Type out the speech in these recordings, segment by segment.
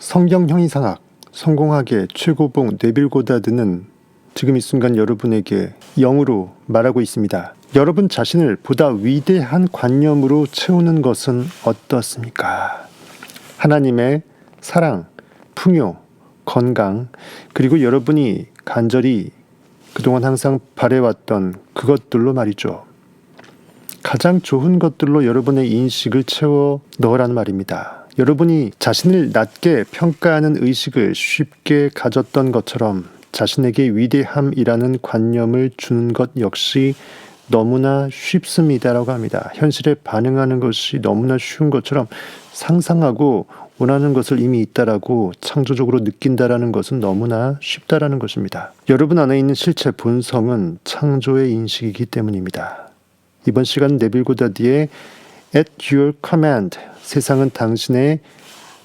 성경 형이상학 성공학의 최고봉 네빌 고다드는 지금 이 순간 여러분에게 영으로 말하고 있습니다. 여러분 자신을 보다 위대한 관념으로 채우는 것은 어떻습니까? 하나님의 사랑, 풍요, 건강, 그리고 여러분이 간절히 그동안 항상 바래왔던 그것들로 말이죠. 가장 좋은 것들로 여러분의 인식을 채워 넣으라는 말입니다. 여러분이 자신을 낮게 평가하는 의식을 쉽게 가졌던 것처럼 자신에게 위대함이라는 관념을 주는 것 역시 너무나 쉽습니다라고 합니다. 현실에 반응하는 것이 너무나 쉬운 것처럼 상상하고 원하는 것을 이미 있다라고 창조적으로 느낀다라는 것은 너무나 쉽다라는 것입니다. 여러분 안에 있는 실체 본성은 창조의 인식이기 때문입니다. 이번 시간은 네빌 고다드의 At Your Command, 세상은 당신의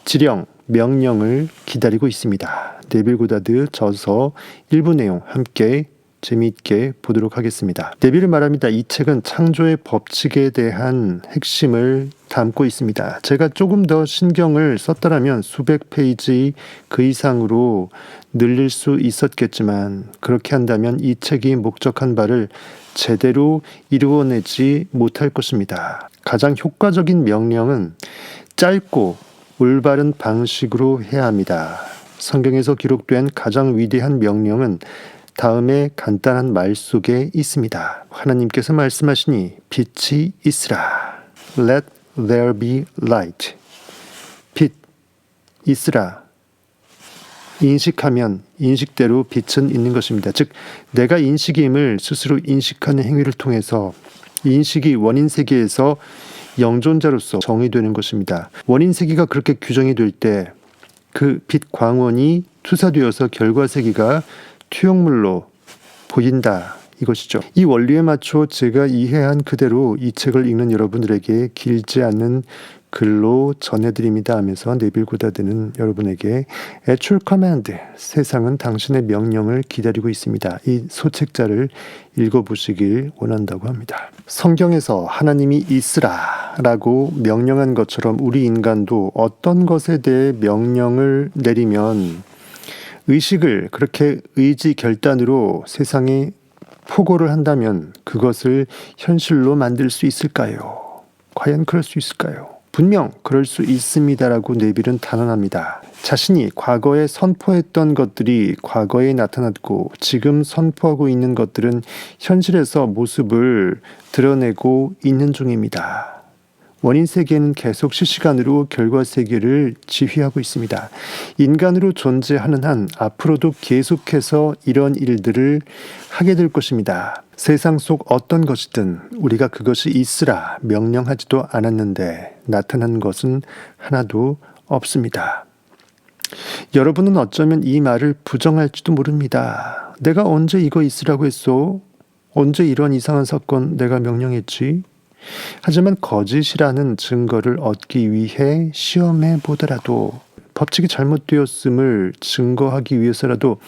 지령, 명령을 기다리고 있습니다. 네빌 고다드 저서 일부 내용 함께 재미있게 보도록 하겠습니다. 네빌은 말합니다. 이 책은 창조의 법칙에 대한 핵심을 담고 있습니다. 제가 조금 더 신경을 썼더라면 수백 페이지 그 이상으로 늘릴 수 있었겠지만 그렇게 한다면 이 책이 목적한 바를 제대로 이루어내지 못할 것입니다. 가장 효과적인 명령은 짧고 올바른 방식으로 해야 합니다. 성경에서 기록된 가장 위대한 명령은 다음에 간단한 말 속에 있습니다. 하나님께서 말씀하시니 빛이 있으라. Let there be light. 빛 있으라. 인식하면 인식대로 빛은 있는 것입니다. 즉 내가 인식임을 스스로 인식하는 행위를 통해서 인식이 원인세계에서 영존자로서 정의되는 것입니다. 원인세계가 그렇게 규정이 될 때 그 빛 광원이 투사되어서 결과세계가 투영물로 보인다. 이것이죠. 이 원리에 맞춰 제가 이해한 그대로 이 책을 읽는 여러분들에게 길지 않은 글로 전해드립니다 하면서 네빌 고다드는 여러분에게 At Your Command, 세상은 당신의 명령을 기다리고 있습니다. 이 소책자를 읽어보시길 원한다고 합니다. 성경에서 하나님이 있으라 라고 명령한 것처럼 우리 인간도 어떤 것에 대해 명령을 내리면 의식을 그렇게 의지 결단으로 세상에 포고를 한다면 그것을 현실로 만들 수 있을까요? 과연 그럴 수 있을까요? 분명 그럴 수 있습니다라고 네빌은 단언합니다. 자신이 과거에 선포했던 것들이 과거에 나타났고 지금 선포하고 있는 것들은 현실에서 모습을 드러내고 있는 중입니다. 원인 세계는 계속 실시간으로 결과 세계를 지휘하고 있습니다. 인간으로 존재하는 한 앞으로도 계속해서 이런 일들을 하게 될 것입니다. 세상 속 어떤 것이든 우리가 그것이 있으라 명령하지도 않았는데 나타난 것은 하나도 없습니다. 여러분은 어쩌면 이 말을 부정할지도 모릅니다. 내가 언제 이거 있으라고 했소? 언제 이런 이상한 사건 내가 명령했지? 하지만 거짓이라는 증거를 얻기 위해 시험해 보더라도 법칙이 잘못되었음을 증거하기 위해서라도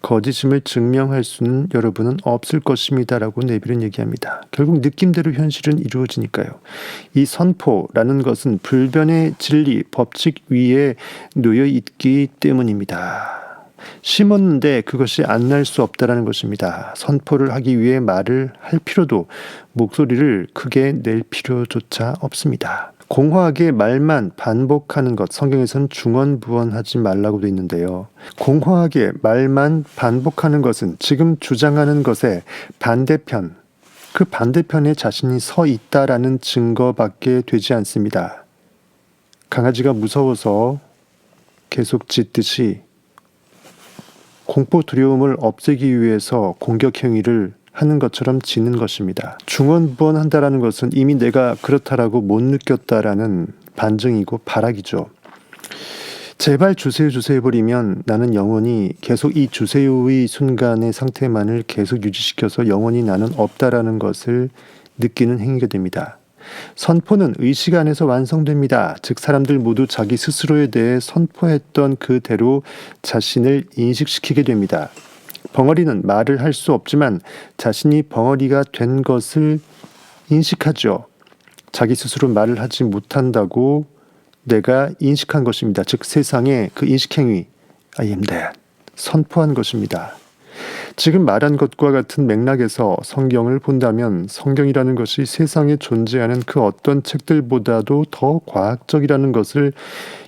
거짓임을 증명할 수는 여러분은 없을 것입니다라고 네빌은 얘기합니다. 결국 느낌대로 현실은 이루어지니까요. 이 선포라는 것은 불변의 진리, 법칙 위에 놓여 있기 때문입니다. 심었는데 그것이 안 날 수 없다라는 것입니다. 선포를 하기 위해 말을 할 필요도 목소리를 크게 낼 필요조차 없습니다. 공허하게 말만 반복하는 것, 성경에서는 중언부언하지 말라고 되어 있는데요. 공허하게 말만 반복하는 것은 지금 주장하는 것의 반대편, 그 반대편에 자신이 서 있다라는 증거밖에 되지 않습니다. 강아지가 무서워서 계속 짖듯이 공포 두려움을 없애기 위해서 공격 행위를 하는 것처럼 지는 것입니다. 중언부언한다라는 것은 이미 내가 그렇다라고 못 느꼈다라는 반증이고 발악이죠. 제발 주세요 해버리면 나는 영원히 계속 이 주세요의 순간의 상태만을 계속 유지시켜서 영원히 나는 없다라는 것을 느끼는 행위가 됩니다. 선포는 의식 안에서 완성됩니다. 즉 사람들 모두 자기 스스로에 대해 선포했던 그대로 자신을 인식시키게 됩니다. 벙어리는 말을 할 수 없지만 자신이 벙어리가 된 것을 인식하죠. 자기 스스로 말을 하지 못한다고 내가 인식한 것입니다. 즉 세상의 그 인식행위 I am that 선포한 것입니다. 지금 말한 것과 같은 맥락에서 성경을 본다면 성경이라는 것이 세상에 존재하는 그 어떤 책들보다도 더 과학적이라는 것을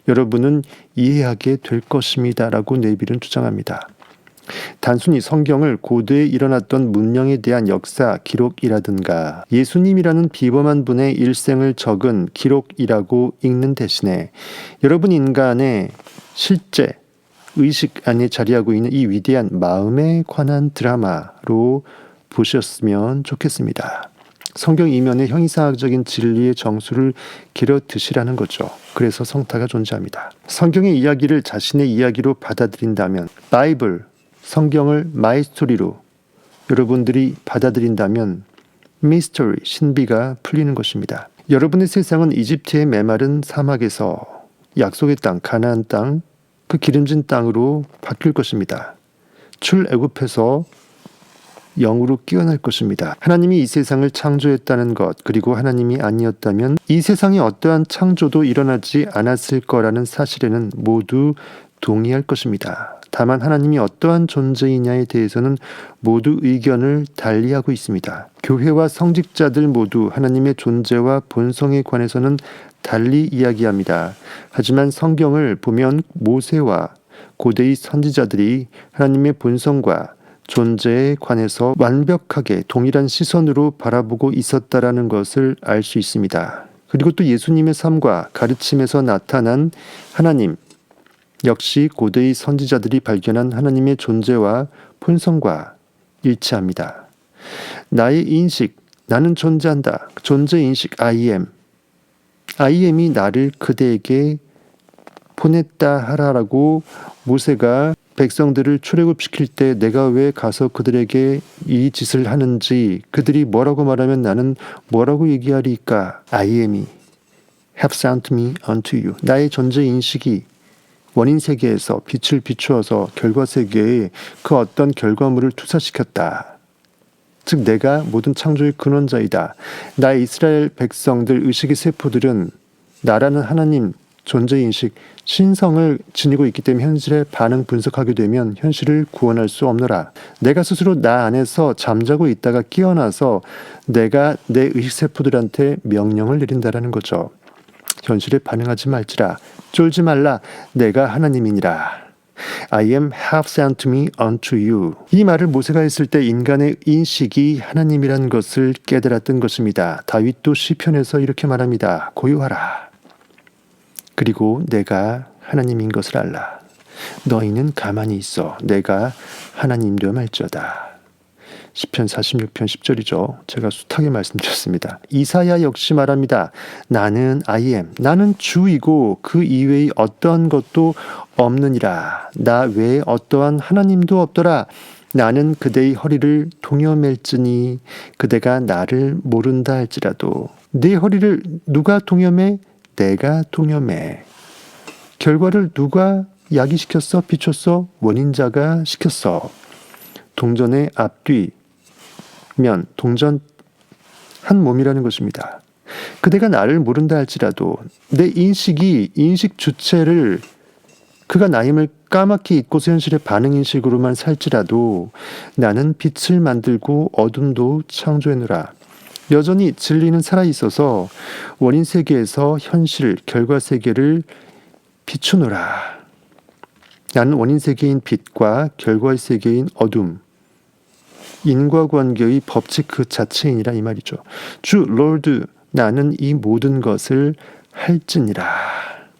여러분은 이해하게 될 것입니다. 라고 네빌은 주장합니다. 단순히 성경을 고대에 일어났던 문명에 대한 역사 기록이라든가 예수님이라는 비범한 분의 일생을 적은 기록이라고 읽는 대신에 여러분 인간의 실제 의식 안에 자리하고 있는 이 위대한 마음에 관한 드라마로 보셨으면 좋겠습니다. 성경 이면에 형이상학적인 진리의 정수를 길어 드시라는 거죠. 그래서 성타가 존재합니다. 성경의 이야기를 자신의 이야기로 받아들인다면 바이블, 성경을 마이 스토리로 여러분들이 받아들인다면 미스터리, 신비가 풀리는 것입니다. 여러분의 세상은 이집트의 메마른 사막에서 약속의 땅, 가나안 땅, 그 기름진 땅으로 바뀔 것입니다. 출애굽해서 영으로 깨어날 것입니다. 하나님이 이 세상을 창조했다는 것, 그리고 하나님이 아니었다면 이 세상에 어떠한 창조도 일어나지 않았을 거라는 사실에는 모두 동의할 것입니다. 다만 하나님이 어떠한 존재이냐에 대해서는 모두 의견을 달리하고 있습니다. 교회와 성직자들 모두 하나님의 존재와 본성에 관해서는 달리 이야기합니다. 하지만 성경을 보면 모세와 고대의 선지자들이 하나님의 본성과 존재에 관해서 완벽하게 동일한 시선으로 바라보고 있었다라는 것을 알 수 있습니다. 그리고 또 예수님의 삶과 가르침에서 나타난 하나님, 역시 고대의 선지자들이 발견한 하나님의 존재와 본성과 일치합니다. 나의 인식, 나는 존재한다. 존재인식 I am. I am이 나를 그대에게 보냈다 하라라고 모세가 백성들을 출애굽시킬 때 내가 왜 가서 그들에게 이 짓을 하는지 그들이 뭐라고 말하면 나는 뭐라고 얘기하리까? I am이 have sent me unto you. 나의 존재인식이 원인 세계에서 빛을 비추어서 결과 세계에 그 어떤 결과물을 투사시켰다. 즉 내가 모든 창조의 근원자이다. 나의 이스라엘 백성들 의식의 세포들은 나라는 하나님 존재인식 신성을 지니고 있기 때문에 현실의 반응 분석하게 되면 현실을 구원할 수 없노라. 내가 스스로 나 안에서 잠자고 있다가 깨어나서 내가 내 의식세포들한테 명령을 내린다라는 거죠. 현실에 반응하지 말지라. 쫄지 말라. 내가 하나님이니라. I am have sent me unto you. 이 말을 모세가 했을 때 인간의 인식이 하나님이라는 것을 깨달았던 것입니다. 다윗도 시편에서 이렇게 말합니다. 고요하라. 그리고 내가 하나님인 것을 알라. 너희는 가만히 있어. 내가 하나님 되어 말지어다. 시편 46편 10절이죠. 제가 숱하게 말씀드렸습니다. 이사야 역시 말합니다. 나는 I am. 나는 주이고 그 이외의 어떠한 것도 없느니라. 나 외에 어떠한 하나님도 없더라. 나는 그대의 허리를 동여맬지니 그대가 나를 모른다 할지라도. 네 허리를 누가 동여매? 내가 동여매. 결과를 누가 야기시켰어? 비췄어? 원인자가 시켰어. 동전의 앞뒤 면 동전 한 몸이라는 것입니다. 그대가 나를 모른다 할지라도 내 인식이 인식 주체를 그가 나임을 까맣게 잊고서 현실의 반응인식으로만 살지라도 나는 빛을 만들고 어둠도 창조해노라. 여전히 진리는 살아있어서 원인 세계에서 현실, 결과 세계를 비추노라. 나는 원인 세계인 빛과 결과의 세계인 어둠, 인과관계의 법칙 그 자체이니라 이 말이죠. 주 롤드 나는 이 모든 것을 할지니라.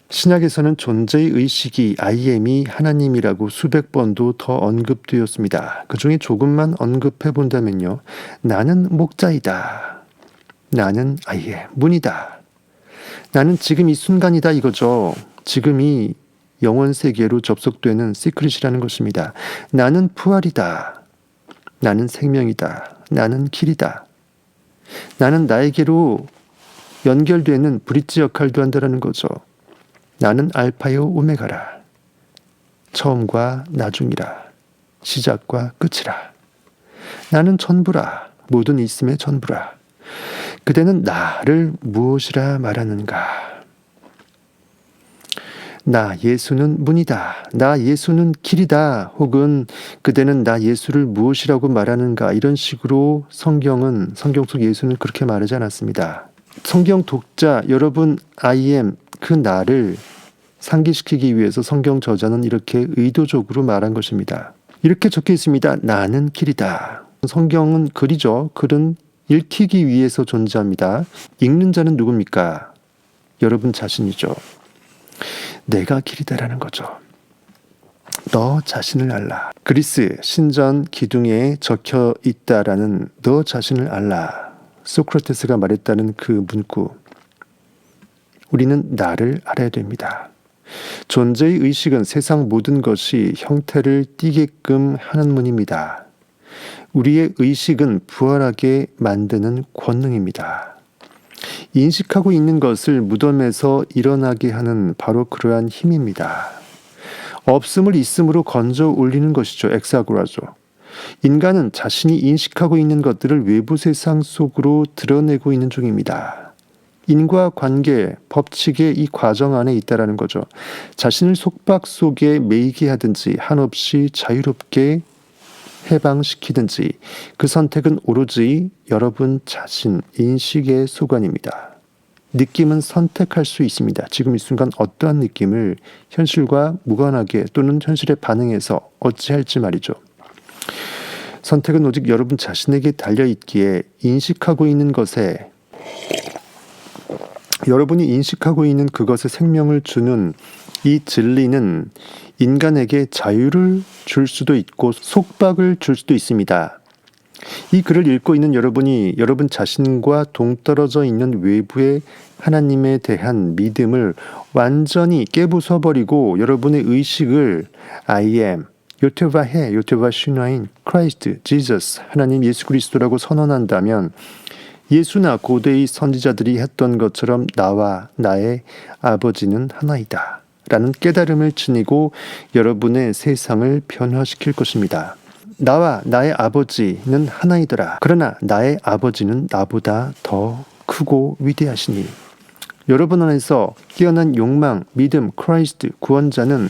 신약에서는 존재의 의식이 I am이 하나님이라고 수백 번도 더 언급되었습니다. 그 중에 조금만 언급해 본다면요. 나는 목자이다. 나는 I am 문이다. 나는 지금 이 순간이다 이거죠. 지금이 영원 세계로 접속되는 시크릿이라는 것입니다. 나는 부활이다. 나는 생명이다. 나는 길이다. 나는 나에게로 연결되는 브릿지 역할도 한다는 거죠. 나는 알파요 오메가라. 처음과 나중이라. 시작과 끝이라. 나는 전부라. 모든 있음의 전부라. 그대는 나를 무엇이라 말하는가? 나 예수는 문이다. 나 예수는 길이다. 혹은 그대는 나 예수를 무엇이라고 말하는가. 이런 식으로 성경 속 예수는 그렇게 말하지 않았습니다. 성경 독자 여러분, I am 그 나를 상기시키기 위해서 성경 저자는 이렇게 의도적으로 말한 것입니다. 이렇게 적혀 있습니다. 나는 길이다. 성경은 글이죠. 글은 읽히기 위해서 존재합니다. 읽는 자는 누굽니까? 여러분 자신이죠. 내가 길이다라는 거죠. 너 자신을 알라. 그리스 신전 기둥에 적혀 있다라는 너 자신을 알라. 소크라테스가 말했다는 그 문구. 우리는 나를 알아야 됩니다. 존재의 의식은 세상 모든 것이 형태를 띠게끔 하는 문입니다. 우리의 의식은 부활하게 만드는 권능입니다. 인식하고 있는 것을 무덤에서 일어나게 하는 바로 그러한 힘입니다. 없음을 있음으로 건져 올리는 것이죠. 엑사고라죠. 인간은 자신이 인식하고 있는 것들을 외부 세상 속으로 드러내고 있는 중입니다. 인과관계, 법칙의 이 과정 안에 있다라는 거죠. 자신을 속박 속에 매이게 하든지 한없이 자유롭게 해방시키든지 그 선택은 오로지 여러분 자신 인식의 소관입니다. 느낌은 선택할 수 있습니다. 지금 이 순간 어떠한 느낌을 현실과 무관하게 또는 현실에 반응해서 어찌할지 말이죠. 선택은 오직 여러분 자신에게 달려있기에 인식하고 있는 것에 여러분이 인식하고 있는 그것에 생명을 주는 이 진리는 인간에게 자유를 줄 수도 있고 속박을 줄 수도 있습니다. 이 글을 읽고 있는 여러분이 여러분 자신과 동떨어져 있는 외부의 하나님에 대한 믿음을 완전히 깨부숴버리고 여러분의 의식을 I am, 요테바해, 요테바슈나인, 크라이스트, 지저스, 하나님 예수 그리스도라고 선언한다면 예수나 고대의 선지자들이 했던 것처럼 나와 나의 아버지는 하나이다 라는 깨달음을 지니고 여러분의 세상을 변화시킬 것입니다. 나와 나의 아버지는 하나이더라. 그러나 나의 아버지는 나보다 더 크고 위대하시니. 여러분 안에서 깨어난 욕망, 믿음, 크라이스트, 구원자는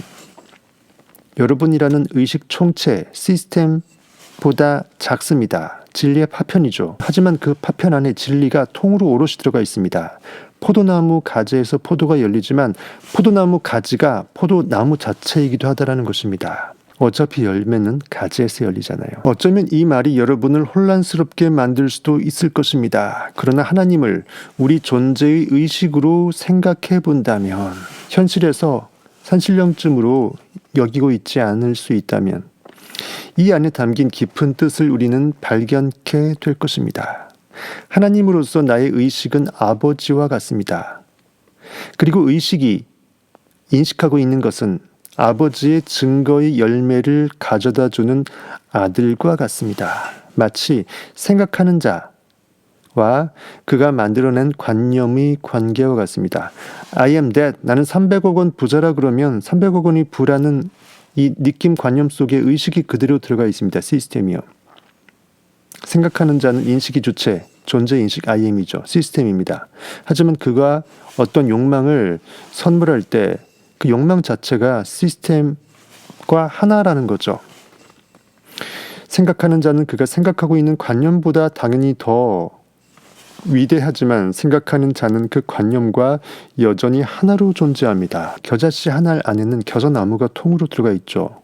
여러분이라는 의식 총체, 시스템보다 작습니다. 진리의 파편이죠. 하지만 그 파편 안에 진리가 통으로 오롯이 들어가 있습니다. 포도나무 가지에서 포도가 열리지만 포도나무 가지가 포도나무 자체이기도 하다라는 것입니다. 어차피 열매는 가지에서 열리잖아요. 어쩌면 이 말이 여러분을 혼란스럽게 만들 수도 있을 것입니다. 그러나 하나님을 우리 존재의 의식으로 생각해 본다면, 현실에서 산신령쯤으로 여기고 있지 않을 수 있다면 이 안에 담긴 깊은 뜻을 우리는 발견케 될 것입니다. 하나님으로서 나의 의식은 아버지와 같습니다. 그리고 의식이 인식하고 있는 것은 아버지의 증거의 열매를 가져다 주는 아들과 같습니다. 마치 생각하는 자와 그가 만들어낸 관념의 관계와 같습니다. I am that. 나는 300억 원 부자라 그러면 300억 원이 부라는 이 느낌 관념 속에 의식이 그대로 들어가 있습니다. 시스템이요. 생각하는 자는 인식이 주체, 존재인식 I am이죠. 시스템입니다. 하지만 그가 어떤 욕망을 선물할 때 그 욕망 자체가 시스템과 하나라는 거죠. 생각하는 자는 그가 생각하고 있는 관념보다 당연히 더 위대하지만 생각하는 자는 그 관념과 여전히 하나로 존재합니다. 겨자씨 하나 안에는 겨자나무가 통으로 들어가 있죠.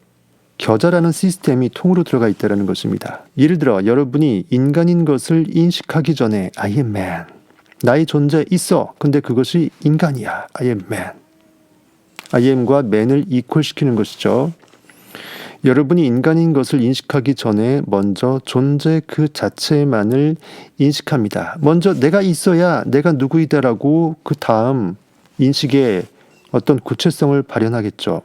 겨자라는 시스템이 통으로 들어가 있다는 것입니다. 예를 들어 여러분이 인간인 것을 인식하기 전에 I am man. 나의 존재 있어. 근데 그것이 인간이야. I am man. I am과 man을 이퀄시키는 것이죠. 여러분이 인간인 것을 인식하기 전에 먼저 존재 그 자체만을 인식합니다. 먼저 내가 있어야 내가 누구이다라고 그 다음 인식에 어떤 구체성을 발현하겠죠.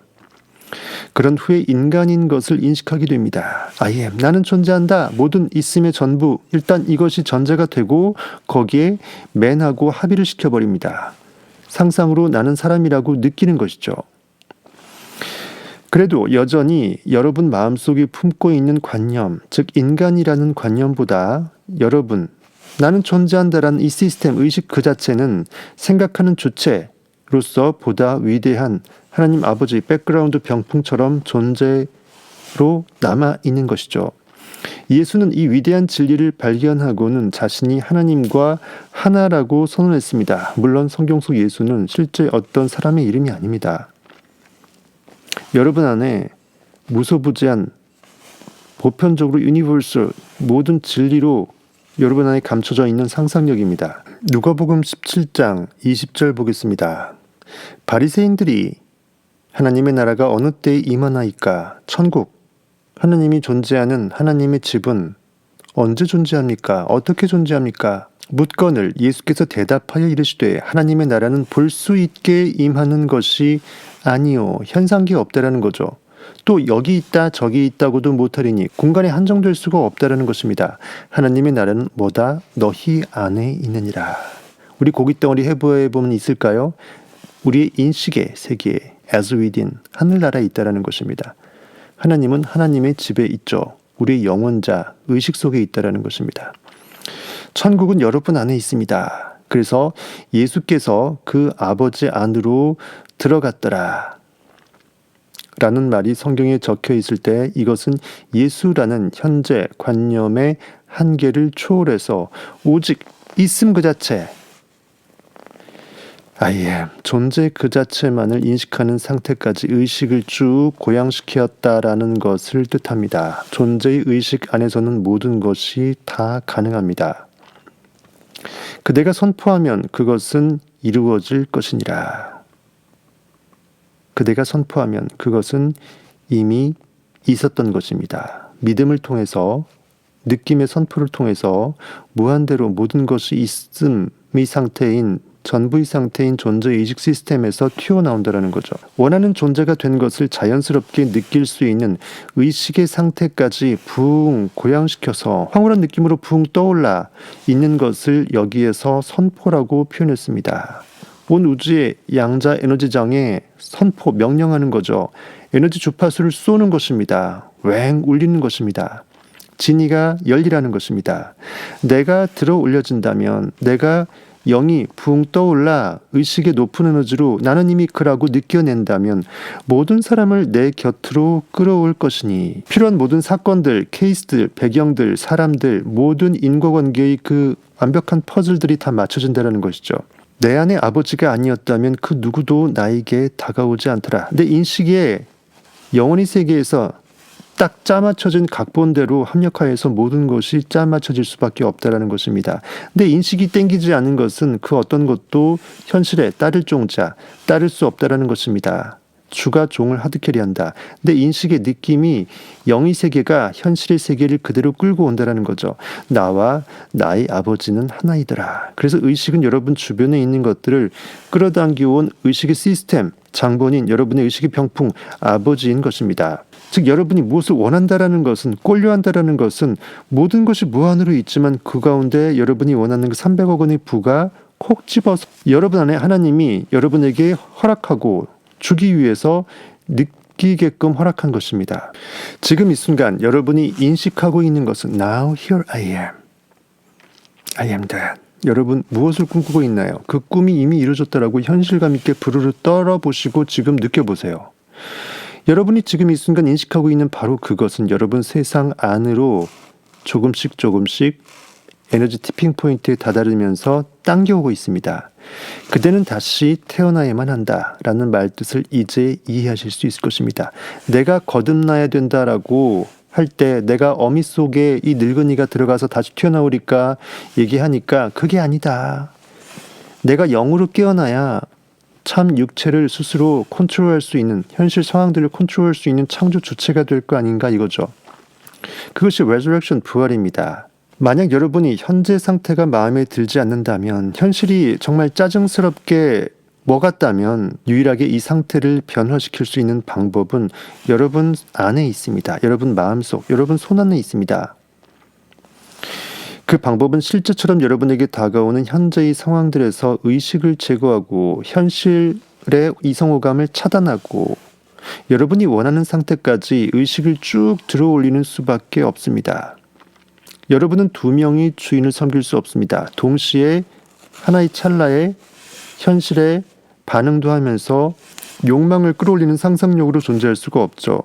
그런 후에 인간인 것을 인식하게 됩니다. I am. 나는 존재한다. 모든 있음의 전부. 일단 이것이 전제가 되고 거기에 man하고 합의를 시켜버립니다. 상상으로 나는 사람이라고 느끼는 것이죠. 그래도 여전히 여러분 마음속에 품고 있는 관념, 즉 인간이라는 관념보다 여러분, 나는 존재한다라는 이 시스템, 의식 그 자체는 생각하는 주체로서 보다 위대한 하나님 아버지 백그라운드 병풍처럼 존재로 남아있는 것이죠. 예수는 이 위대한 진리를 발견하고는 자신이 하나님과 하나라고 선언했습니다. 물론 성경 속 예수는 실제 어떤 사람의 이름이 아닙니다. 여러분 안에 무소부지한 보편적으로 유니버설 모든 진리로 여러분 안에 감춰져 있는 상상력입니다. 누가복음 17장 20절 보겠습니다. 바리새인들이 하나님의 나라가 어느 때에 임하나이까? 천국, 하나님이 존재하는 하나님의 집은 언제 존재합니까? 어떻게 존재합니까? 묻거늘 예수께서 대답하여 이르시되 하나님의 나라는 볼 수 있게 임하는 것이 아니요 현상기 없다라는 거죠. 또 여기 있다 저기 있다고도 못하리니 공간에 한정될 수가 없다라는 것입니다. 하나님의 나라는 뭐다? 너희 안에 있느니라. 우리 고깃덩어리 해부에 보면 있을까요? 우리의 인식의 세계에 as within 하늘나라에 있다라는 것입니다. 하나님은 하나님의 집에 있죠. 우리의 영혼자 의식 속에 있다라는 것입니다. 천국은 여러분 안에 있습니다. 그래서 예수께서 그 아버지 안으로 들어갔더라 라는 말이 성경에 적혀 있을 때 이것은 예수라는 현재 관념의 한계를 초월해서 오직 있음 그 자체 I am, 존재 그 자체만을 인식하는 상태까지 의식을 쭉 고양시켰다라는 것을 뜻합니다. 존재의 의식 안에서는 모든 것이 다 가능합니다. 그대가 선포하면 그것은 이루어질 것이니라. 그대가 선포하면 그것은 이미 있었던 것입니다. 믿음을 통해서 느낌의 선포를 통해서 무한대로 모든 것이 있음의 상태인 전부의 상태인 존재의식 시스템에서 튀어나온다는 거죠. 원하는 존재가 된 것을 자연스럽게 느낄 수 있는 의식의 상태까지 붕 고양시켜서 황홀한 느낌으로 붕 떠올라 있는 것을 여기에서 선포라고 표현했습니다. 온 우주의 양자 에너지장에 선포, 명령하는 거죠. 에너지 주파수를 쏘는 것입니다. 웽 울리는 것입니다. 진이가 열리라는 것입니다. 내가 들어 올려진다면 내가 영이 붕 떠올라 의식의 높은 에너지로 나는 이미 그라고 느껴낸다면 모든 사람을 내 곁으로 끌어올 것이니 필요한 모든 사건들, 케이스들, 배경들, 사람들 모든 인과관계의 그 완벽한 퍼즐들이 다 맞춰진다는 것이죠. 내 안에 아버지가 아니었다면 그 누구도 나에게 다가오지 않더라. 내 인식의 영혼의 세계에서 딱 짜맞춰진 각본대로 합력하여서 모든 것이 짜맞춰질 수밖에 없다라는 것입니다. 내 인식이 땡기지 않는 것은 그 어떤 것도 현실에 따를 종자, 따를 수 없다라는 것입니다. 주가 종을 하드캐리한다. 내 인식의 느낌이 영의 세계가 현실의 세계를 그대로 끌고 온다라는 거죠. 나와 나의 아버지는 하나이더라. 그래서 의식은 여러분 주변에 있는 것들을 끌어당겨온 의식의 시스템, 장본인 여러분의 의식의 병풍, 아버지인 것입니다. 즉 여러분이 무엇을 원한다라는 것은 꼴려한다라는 것은 모든 것이 무한으로 있지만 그 가운데 여러분이 원하는 그 300억 원의 부가 콕 집어서 여러분 안에 하나님이 여러분에게 허락하고 주기 위해서 느끼게끔 허락한 것입니다. 지금 이 순간 여러분이 인식하고 있는 것은 Now here I am. I am that. 여러분 무엇을 꿈꾸고 있나요? 그 꿈이 이미 이루어졌다라고 현실감 있게 부르르 떨어보시고 지금 느껴보세요. 여러분이 지금 이 순간 인식하고 있는 바로 그것은 여러분 세상 안으로 조금씩 에너지 티핑 포인트에 다다르면서 당겨오고 있습니다. 그대는 다시 태어나야만 한다라는 말뜻을 이제 이해하실 수 있을 것입니다. 내가 거듭나야 된다라고 할 때 내가 어미 속에 이 늙은이가 들어가서 다시 튀어나오리까 얘기하니까 그게 아니다. 내가 영으로 깨어나야 참 육체를 스스로 컨트롤할 수 있는 현실 상황들을 컨트롤할 수 있는 창조 주체가 될 거 아닌가 이거죠. 그것이 resurrection 부활입니다. 만약 여러분이 현재 상태가 마음에 들지 않는다면 현실이 정말 짜증스럽게 같다면 유일하게 이 상태를 변화시킬 수 있는 방법은 여러분 안에 있습니다. 여러분 마음속, 여러분 손 안에 있습니다. 그 방법은 실제처럼 여러분에게 다가오는 현재의 상황들에서 의식을 제거하고 현실의 이성호감을 차단하고 여러분이 원하는 상태까지 의식을 쭉 들어올리는 수밖에 없습니다. 여러분은 두 명의 주인을 섬길 수 없습니다. 동시에 하나의 찰나에 현실에 반응도 하면서 욕망을 끌어올리는 상상력으로 존재할 수가 없죠.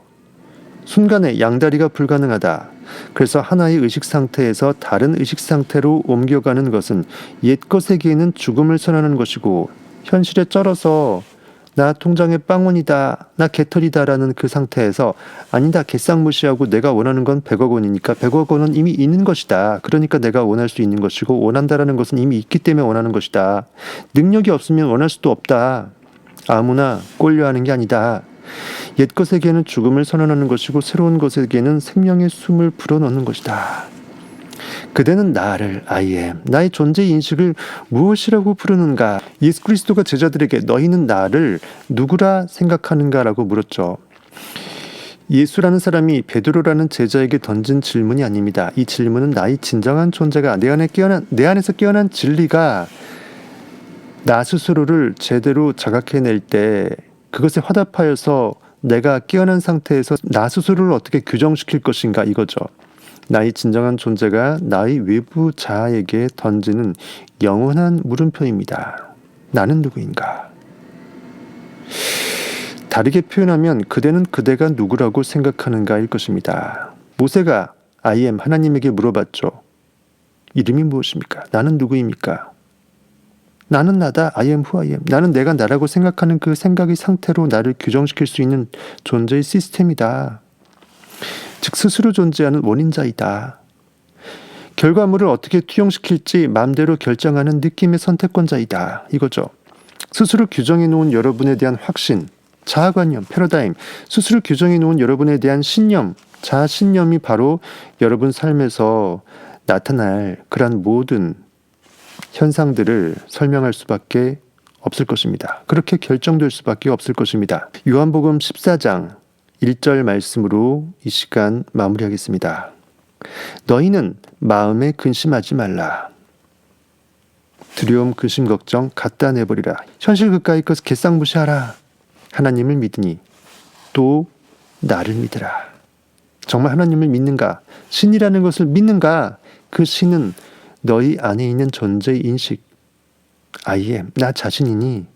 순간에 양다리가 불가능하다. 그래서 하나의 의식 상태에서 다른 의식 상태로 옮겨가는 것은 옛것 세계에는 죽음을 선언하는 것이고, 현실에 쩔어서 나 통장에 빵원이다, 나 개털이다 라는 그 상태에서 아니다, 개쌍 무시하고 내가 원하는 건 100억 원이니까 100억 원은 이미 있는 것이다. 그러니까 내가 원할 수 있는 것이고, 원한다라는 것은 이미 있기 때문에 원하는 것이다. 능력이 없으면 원할 수도 없다. 아무나 꼴려하는 게 아니다. 옛 것에게는 죽음을 선언하는 것이고, 새로운 것에게는 생명의 숨을 불어넣는 것이다. 그대는 나를 I am, 나의 존재 인식을 무엇이라고 부르는가? 예수 그리스도가 제자들에게 너희는 나를 누구라 생각하는가라고 물었죠. 예수라는 사람이 베드로라는 제자에게 던진 질문이 아닙니다. 이 질문은 나의 진정한 존재가 내 안에서 깨어난 진리가 나 스스로를 제대로 자각해낼 때 그것에 화답하여서 내가 깨어난 상태에서 나 스스로를 어떻게 규정시킬 것인가, 이거죠. 나의 진정한 존재가 나의 외부 자아에게 던지는 영원한 물음표입니다. 나는 누구인가? 다르게 표현하면 그대는 그대가 누구라고 생각하는가일 것입니다. 모세가 I am 하나님에게 물어봤죠. 이름이 무엇입니까? 나는 누구입니까? 나는 나다. I am who I am. 나는 내가 나라고 생각하는 그 생각의 상태로 나를 규정시킬 수 있는 존재의 시스템이다. 즉 스스로 존재하는 원인자이다. 결과물을 어떻게 투영시킬지 마음대로 결정하는 느낌의 선택권자이다. 이거죠. 스스로 규정해 놓은 여러분에 대한 확신, 자아관념, 패러다임, 스스로 규정해 놓은 여러분에 대한 신념, 자아신념이 바로 여러분 삶에서 나타날 그러한 모든 현상들을 설명할 수밖에 없을 것입니다. 그렇게 결정될 수밖에 없을 것입니다. 요한복음 14장 1절 말씀으로 이 시간 마무리하겠습니다. 너희는 마음에 근심하지 말라. 두려움, 근심, 걱정 갖다 내버리라. 현실 그까이 것을 개쌍무시하라. 하나님을 믿으니 또 나를 믿으라. 정말 하나님을 믿는가? 신이라는 것을 믿는가? 그 신은 너희 안에 있는 존재의 인식, I am, 나 자신이니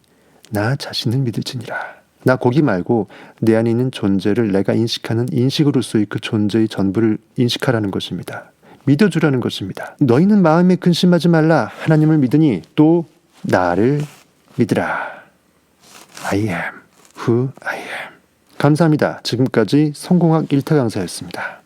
나 자신을 믿을지니라. 나 거기 말고 내 안에 있는 존재를 내가 인식하는 인식으로서의 그 존재의 전부를 인식하라는 것입니다. 믿어주라는 것입니다. 너희는 마음에 근심하지 말라. 하나님을 믿으니 또 나를 믿으라. I am who I am. 감사합니다. 지금까지 성공학 1타 강사였습니다.